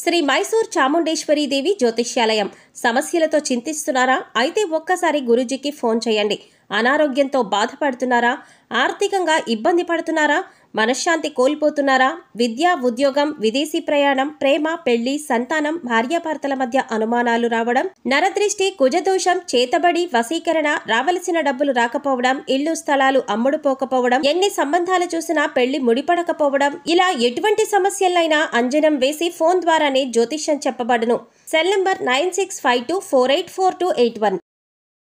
శ్రీ మైసూర్ చాముండేశ్వరీదేవి జ్యోతిష్యాలయం. సమస్యలతో చింతిస్తున్నారా? అయితే ఒక్కసారి గురూజీకి ఫోన్ చేయండి. అనారోగ్యంతో బాధపడుతున్నారా? ఆర్థికంగా ఇబ్బంది పడుతున్నారా? మనశ్శాంతి కోల్పోతున్నారా? విద్య, ఉద్యోగం, విదేశీ ప్రయాణం, ప్రేమ, పెళ్లి, సంతానం, భార్యాభర్తల మధ్య అనుమానాలు రావడం, నరదృష్టి, కుజదోషం, చేతబడి, వశీకరణ, రావలసిన డబ్బులు రాకపోవడం, ఇల్లు స్థలాలు అమ్ముడుపోకపోవడం, ఎన్ని సంబంధాలు చూసినా పెళ్లి ముడిపడకపోవడం, ఇలా ఎటువంటి సమస్యలైనా అంజనం వేసి ఫోన్ ద్వారానే జ్యోతిష్యం చెప్పబడును. Cell number 9652484281.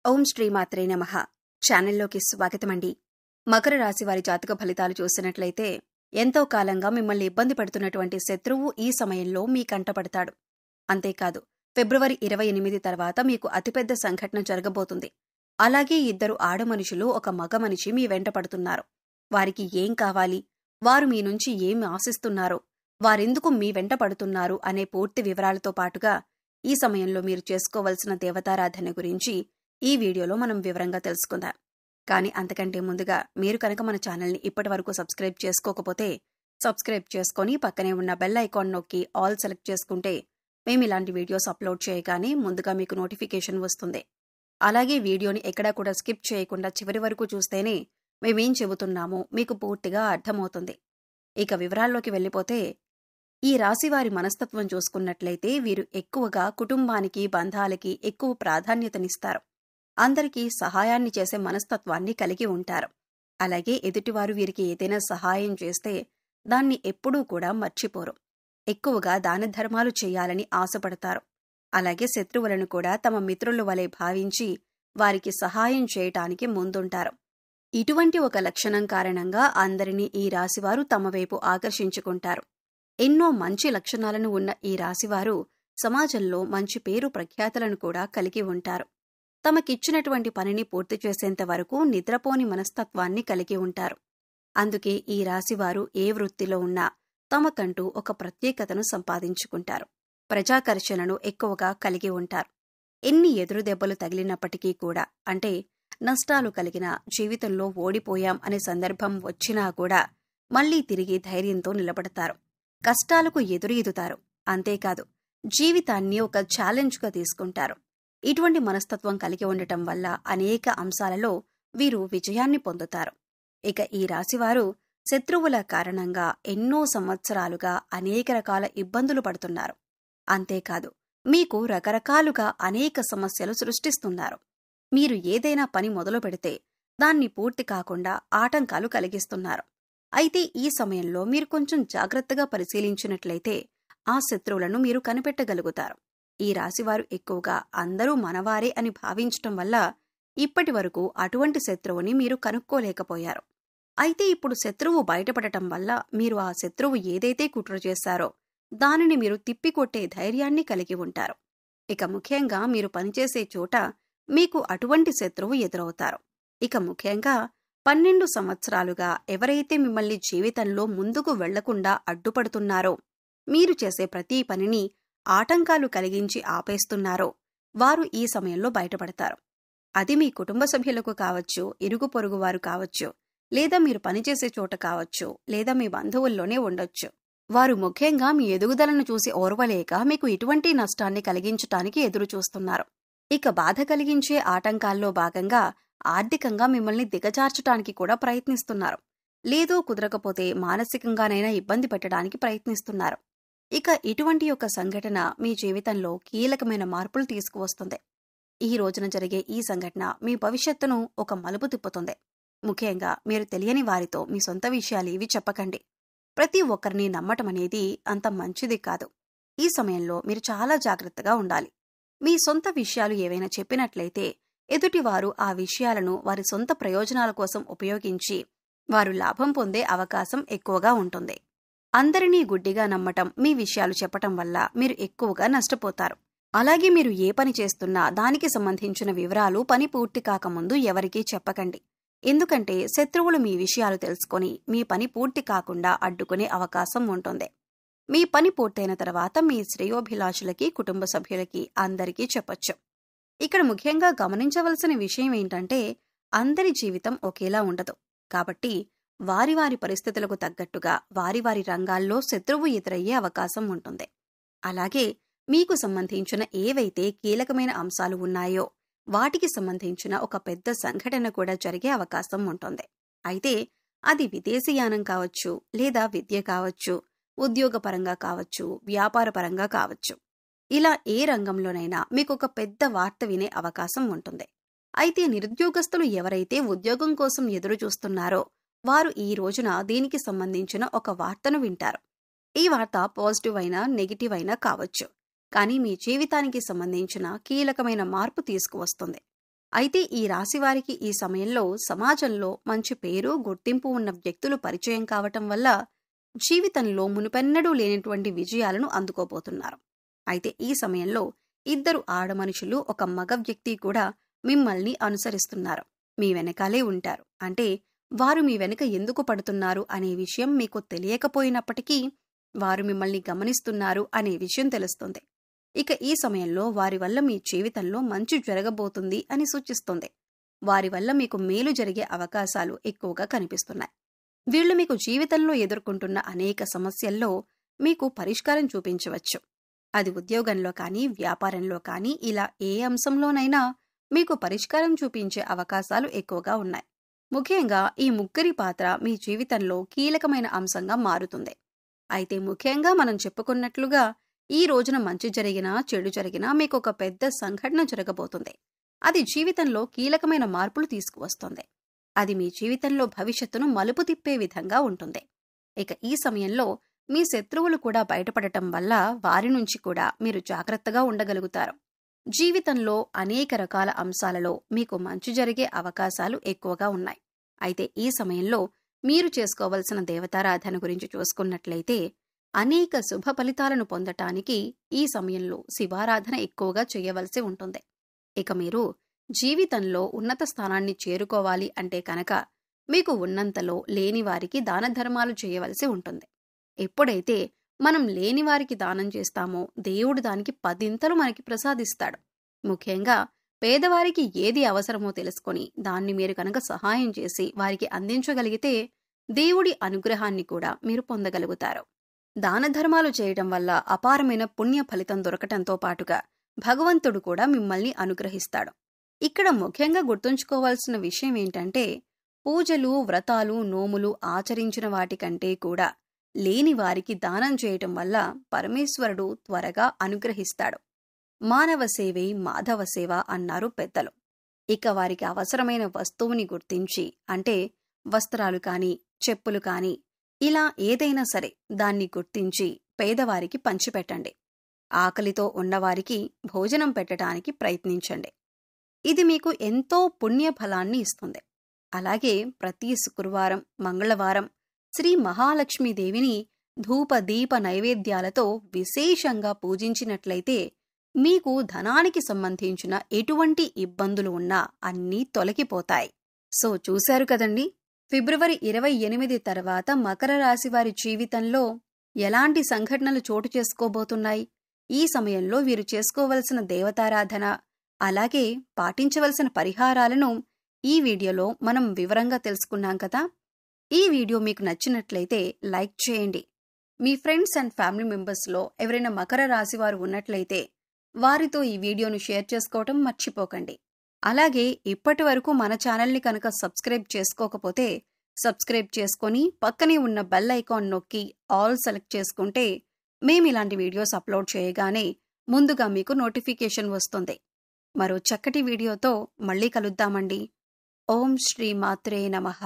ఓం శ్రీమాత్రే నమః. ఛానల్లోకి స్వాగతమండి. మకర రాశి వారి జాతక ఫలితాలు చూసినట్లయితే ఎంతో కాలంగా మిమ్మల్ని ఇబ్బంది పడుతున్నటువంటి శత్రువు ఈ సమయంలో మీ కంటపడతాడు. అంతేకాదు, ఫిబ్రవరి 28 తర్వాత మీకు అతిపెద్ద సంఘటన జరగబోతుంది. అలాగే ఇద్దరు ఆడమనుషులు, ఒక మగ మనిషి మీ వెంట పడుతున్నారు. వారికి ఏం కావాలి, వారు మీ నుంచి ఏం ఆశిస్తున్నారో, వారెందుకు మీ వెంట పడుతున్నారు అనే పూర్తి వివరాలతో పాటుగా ఈ సమయంలో మీరు చేసుకోవలసిన దేవతారాధన గురించి ఈ వీడియోలో మనం వివరంగా తెలుసుకుందాం. కానీ అంతకంటే ముందుగా మీరు కనుక మన ఛానల్ని ఇప్పటి వరకు సబ్స్క్రైబ్ చేసుకోకపోతే సబ్స్క్రైబ్ చేసుకొని పక్కనే ఉన్న బెల్ ఐకాన్ నొక్కి ఆల్ సెలెక్ట్ చేసుకుంటే మేము ఇలాంటి వీడియోస్ అప్లోడ్ చేయగానే ముందుగా మీకు నోటిఫికేషన్ వస్తుంది. అలాగే వీడియోని ఎక్కడా కూడా స్కిప్ చేయకుండా చివరి వరకు చూస్తేనే మేమేం చెబుతున్నామో మీకు పూర్తిగా అర్థమవుతుంది. ఇక వివరాల్లోకి వెళ్ళిపోతే, ఈ రాశివారి మనస్తత్వం చూసుకున్నట్లయితే వీరు ఎక్కువగా కుటుంబానికి, బంధాలకి ఎక్కువ ప్రాధాన్యతనిస్తారు. అందరికీ సహాయాన్ని చేసే మనస్తత్వాన్ని కలిగి ఉంటారు. అలాగే ఎదుటివారు వీరికి ఏదైనా సహాయం చేస్తే దాన్ని ఎప్పుడూ కూడా మర్చిపోరు. ఎక్కువగా దాన ధర్మాలు చేయాలని ఆశపడతారు. అలాగే శత్రువులను కూడా తమ మిత్రుల వలె భావించి వారికి సహాయం చేయటానికి ముందుంటారు. ఇటువంటి ఒక లక్షణం కారణంగా అందరినీ ఈ రాశివారు తమ వైపు ఆకర్షించుకుంటారు. ఎన్నో మంచి లక్షణాలను ఉన్న ఈ రాశివారు సమాజంలో మంచి పేరు ప్రఖ్యాతులను కూడా కలిగి ఉంటారు. తమకిచ్చినటువంటి పనిని పూర్తి చేసేంత వరకు నిద్రపోని మనస్తత్వాన్ని కలిగి ఉంటారు. అందుకే ఈ రాశివారు ఏ వృత్తిలో ఉన్నా తమకంటూ ఒక ప్రత్యేకతను సంపాదించుకుంటారు. ప్రజాకర్షణను ఎక్కువగా కలిగి ఉంటారు. ఎన్ని ఎదురు దెబ్బలు తగిలినప్పటికీ కూడా, అంటే నష్టాలు కలిగిన, జీవితంలో ఓడిపోయాం అనే సందర్భం వచ్చినా కూడా మళ్లీ తిరిగి ధైర్యంతో నిలబడతారు. కష్టాలకు ఎదురీదుతారు. అంతేకాదు, జీవితాన్ని ఒక ఛాలెంజ్గా తీసుకుంటారు. ఇటువంటి మనస్తత్వం కలిగి ఉండటం వల్ల అనేక అంశాలలో వీరు విజయాన్ని పొందుతారు. ఇక ఈ రాశివారు శత్రువుల కారణంగా ఎన్నో సంవత్సరాలుగా అనేక రకాల ఇబ్బందులు పడుతున్నారు. అంతేకాదు, మీకు రకరకాలుగా అనేక సమస్యలు సృష్టిస్తున్నారు. మీరు ఏదైనా పని మొదలు పెడితే దాన్ని పూర్తి కాకుండా ఆటంకాలు కలిగిస్తున్నారు. అయితే ఈ సమయంలో మీరు కొంచెం జాగ్రత్తగా పరిశీలించినట్లయితే ఆ శత్రువులను మీరు కనిపెట్టగలుగుతారు. ఈ రాశివారు ఎక్కువగా అందరూ మనవారే అని భావించటం వల్ల ఇప్పటి వరకు అటువంటి శత్రువుని మీరు కనుక్కోలేకపోయారు. అయితే ఇప్పుడు శత్రువు బయటపడటం వల్ల మీరు ఆ శత్రువు ఏదైతే కుట్ర చేశారో దానిని మీరు తిప్పికొట్టే ధైర్యాన్ని కలిగి ఉంటారు. ఇక ముఖ్యంగా మీరు పనిచేసే చోట మీకు అటువంటి శత్రువు ఎదురవుతారు. ఇక ముఖ్యంగా 12 సంవత్సరాలుగా ఎవరైతే మిమ్మల్ని జీవితంలో ముందుకు వెళ్లకుండా అడ్డుపడుతున్నారో, మీరు చేసే ప్రతి పనిని ఆటంకాలు కలిగించి ఆపేస్తున్నారో వారు ఈ సమయంలో బయటపడతారు. అది మీ కుటుంబ సభ్యులకు కావచ్చు, ఇరుగు పొరుగు వారు కావచ్చు, లేదా మీరు పనిచేసే చోట కావచ్చు, లేదా మీ బంధువుల్లోనే ఉండొచ్చు. వారు ముఖ్యంగా మీ ఎదుగుదలను చూసి ఓర్వలేక మీకు ఇటువంటి నష్టాన్ని కలిగించటానికి ఎదురు చూస్తున్నారు. ఇక బాధ కలిగించే ఆటంకాల్లో భాగంగా ఆర్థికంగా మిమ్మల్ని దిగజార్చటానికి కూడా ప్రయత్నిస్తున్నారు. లేదో కుదరకపోతే మానసికంగానైనా ఇబ్బంది పెట్టడానికి ప్రయత్నిస్తున్నారు. ఇక ఇటువంటి ఒక సంఘటన మీ జీవితంలో కీలకమైన మార్పులు తీసుకువస్తుంది. ఈ రోజున జరిగే ఈ సంఘటన మీ భవిష్యత్తును ఒక మలుపు తిప్పుతుంది. ముఖ్యంగా మీరు తెలియని వారితో మీ సొంత విషయాలేవి చెప్పకండి. ప్రతి ఒక్కరిని నమ్మటం అనేది అంత మంచిది కాదు. ఈ సమయంలో మీరు చాలా జాగ్రత్తగా ఉండాలి. మీ సొంత విషయాలు ఏవైనా చెప్పినట్లయితే ఎదుటివారు ఆ విషయాలను వారి సొంత ప్రయోజనాల కోసం ఉపయోగించి వారు లాభం పొందే అవకాశం ఎక్కువగా ఉంటుంది. అందరినీ గుడ్డిగా నమ్మటం, మీ విషయాలు చెప్పటం వల్ల మీరు ఎక్కువగా నష్టపోతారు. అలాగే మీరు ఏ పని చేస్తున్నా దానికి సంబంధించిన వివరాలు పని పూర్తి కాకముందు ఎవరికీ చెప్పకండి. ఎందుకంటే శత్రువులు మీ విషయాలు తెలుసుకొని మీ పని పూర్తి కాకుండా అడ్డుకునే అవకాశం ఉంటుంది. మీ పని పూర్తయిన తర్వాత మీ శ్రేయోభిలాషులకి, కుటుంబ సభ్యులకి అందరికీ చెప్పొచ్చు. ఇక్కడ ముఖ్యంగా గమనించవలసిన విషయం ఏంటంటే, అందరి జీవితం ఒకేలా ఉండదు. కాబట్టి వారి వారి పరిస్థితులకు తగ్గట్టుగా వారి వారి రంగాల్లో శత్రువు ఎదురయ్యే అవకాశం ఉంటుంది. అలాగే మీకు సంబంధించిన ఏవైతే కీలకమైన అంశాలు ఉన్నాయో వాటికి సంబంధించిన ఒక పెద్ద సంఘటన కూడా జరిగే అవకాశం ఉంటుంది. అయితే అది విదేశీయానం కావచ్చు, లేదా విద్య కావచ్చు, ఉద్యోగపరంగా కావచ్చు, వ్యాపారపరంగా కావచ్చు. ఇలా ఏ రంగంలోనైనా మీకు ఒక పెద్ద వార్త వినే అవకాశం ఉంటుంది. అయితే నిరుద్యోగస్తులు ఎవరైతే ఉద్యోగం కోసం ఎదురు చూస్తున్నారో వారు ఈ రోజున దీనికి సంబంధించిన ఒక వార్తను వింటారు. ఈ వార్త పాజిటివ్ అయినా నెగిటివ్ అయినా కావచ్చు, కానీ మీ జీవితానికి సంబంధించిన కీలకమైన మార్పు తీసుకువస్తుంది. అయితే ఈ రాశివారికి ఈ సమయంలో సమాజంలో మంచి పేరు, గుర్తింపు ఉన్న వ్యక్తులు పరిచయం కావటం వల్ల జీవితంలో మునుపెన్నడూ లేనటువంటి విజయాలను అందుకోబోతున్నారు. అయితే ఈ సమయంలో 2 ఆడమనుషులు, ఒక మగ వ్యక్తి కూడా మిమ్మల్ని అనుసరిస్తున్నారు, మీ వెనకాలే ఉంటారు. అంటే వారు మీ వెనుక ఎందుకు పడుతున్నారు అనే విషయం మీకు తెలియకపోయినప్పటికీ వారు మిమ్మల్ని గమనిస్తున్నారు అనే విషయం తెలుస్తుంది. ఇక ఈ సమయంలో వారి వల్ల మీ జీవితంలో మంచి జరగబోతుంది అని సూచిస్తుంది. వారి వల్ల మీకు మేలు జరిగే అవకాశాలు ఎక్కువగా కనిపిస్తున్నాయి. వీళ్లు మీకు జీవితంలో ఎదుర్కొంటున్న అనేక సమస్యల్లో మీకు పరిష్కారం చూపించవచ్చు. అది ఉద్యోగంలో కానీ, వ్యాపారంలో కానీ, ఇలా ఏ అంశంలోనైనా మీకు పరిష్కారం చూపించే అవకాశాలు ఎక్కువగా ఉన్నాయి. ముఖ్యంగా ఈ ముగ్గురి పాత్ర మీ జీవితంలో కీలకమైన అంశంగా మారుతుంది. అయితే ముఖ్యంగా మనం చెప్పుకున్నట్లుగా ఈ రోజున మంచి జరిగినా, చెడు జరిగినా మీకు ఒక పెద్ద సంఘటన జరగబోతుంది. అది జీవితంలో కీలకమైన మార్పులు తీసుకువస్తుంది. అది మీ జీవితంలో భవిష్యత్తును మలుపు తిప్పే విధంగా ఉంటుంది. ఇక ఈ సమయంలో మీ శత్రువులు కూడా బయటపడటం వల్ల వారి నుంచి కూడా మీరు జాగ్రత్తగా ఉండగలుగుతారు. జీవితంలో అనేక రకాల అంశాలలో మీకు మంచి జరిగే అవకాశాలు ఎక్కువగా ఉన్నాయి. అయితే ఈ సమయంలో మీరు చేసుకోవలసిన దేవతారాధన గురించి చూసుకున్నట్లయితే అనేక శుభ ఫలితాలను పొందటానికి ఈ సమయంలో శివారాధన ఎక్కువగా చేయవలసి ఉంటుంది. ఇక మీరు జీవితంలో ఉన్నత స్థానాన్ని చేరుకోవాలి అంటే కనుక మీకు ఉన్నంతలో లేనివారికి దాన ధర్మాలు చేయవలసి ఉంటుంది. ఎప్పుడైతే మనం లేనివారికి దానం చేస్తామో దేవుడు దానికి 10 మనకి ప్రసాదిస్తాడు. ముఖ్యంగా పేదవారికి ఏది అవసరమో తెలుసుకొని దాన్ని మీరు కనుక సహాయం చేసి వారికి అందించగలిగితే దేవుడి అనుగ్రహాన్ని కూడా మీరు పొందగలుగుతారు. దాన ధర్మాలు చేయడం వల్ల అపారమైన పుణ్య ఫలితం దొరకటంతో పాటుగా భగవంతుడు కూడా మిమ్మల్ని అనుగ్రహిస్తాడు. ఇక్కడ ముఖ్యంగా గుర్తుంచుకోవాల్సిన విషయం ఏంటంటే పూజలు, వ్రతాలు, నోములు ఆచరించిన వాటికంటే కూడా లేని వారికి దానం చేయటం వల్ల పరమేశ్వరుడు త్వరగా అనుగ్రహిస్తాడు. మానవ సేవే మాధవ సేవ అన్నారు పెద్దలు. ఇక వారికి అవసరమైన వస్తువుని గుర్తించి, అంటే వస్త్రాలు కాని, చెప్పులు కాని, ఇలా ఏదైనా సరే దాన్ని గుర్తించి పేదవారికి పంచిపెట్టండి. ఆకలితో ఉన్నవారికి భోజనం పెట్టడానికి ప్రయత్నించండి. ఇది మీకు ఎంతో పుణ్య ఫలాన్ని ఇస్తుంది. అలాగే ప్రతి శుక్రవారం, మంగళవారం శ్రీ మహాలక్ష్మీదేవిని ధూప దీప నైవేద్యాలతో విశేషంగా పూజించినట్లయితే మీకు ధనానికి సంబంధించిన ఎటువంటి ఇబ్బందులు ఉన్నా అన్నీ తొలగిపోతాయి. సో చూశారు కదండి, ఫిబ్రవరి 28 తర్వాత మకర రాశి వారి జీవితంలో ఎలాంటి సంఘటనలు చోటు చేసుకోబోతున్నాయి, ఈ సమయంలో వీరు చేసుకోవలసిన దేవతారాధన, అలాగే పాటించవలసిన పరిహారాలను ఈ వీడియోలో మనం వివరంగా తెలుసుకున్నాం కదా. ఈ వీడియో మీకు నచ్చినట్లయితే లైక్ చేయండి. మీ ఫ్రెండ్స్ అండ్ ఫ్యామిలీ మెంబర్స్లో ఎవరైనా మకర రాశి వారు ఉన్నట్లయితే వారితో ఈ వీడియోను షేర్ చేసుకోవటం మర్చిపోకండి. అలాగే ఇప్పటి వరకు మన ఛానల్ని కనుక సబ్స్క్రైబ్ చేసుకోకపోతే సబ్స్క్రైబ్ చేసుకొని పక్కనే ఉన్న బెల్ ఐకాన్ నొక్కి ఆల్ సెలెక్ట్ చేసుకుంటే మేము ఇలాంటి వీడియోస్ అప్లోడ్ చేయగానే ముందుగా మీకు నోటిఫికేషన్ వస్తుంది. మరో చక్కటి వీడియోతో మళ్ళీ కలుద్దామండి. ఓం శ్రీ మాత్రే నమః.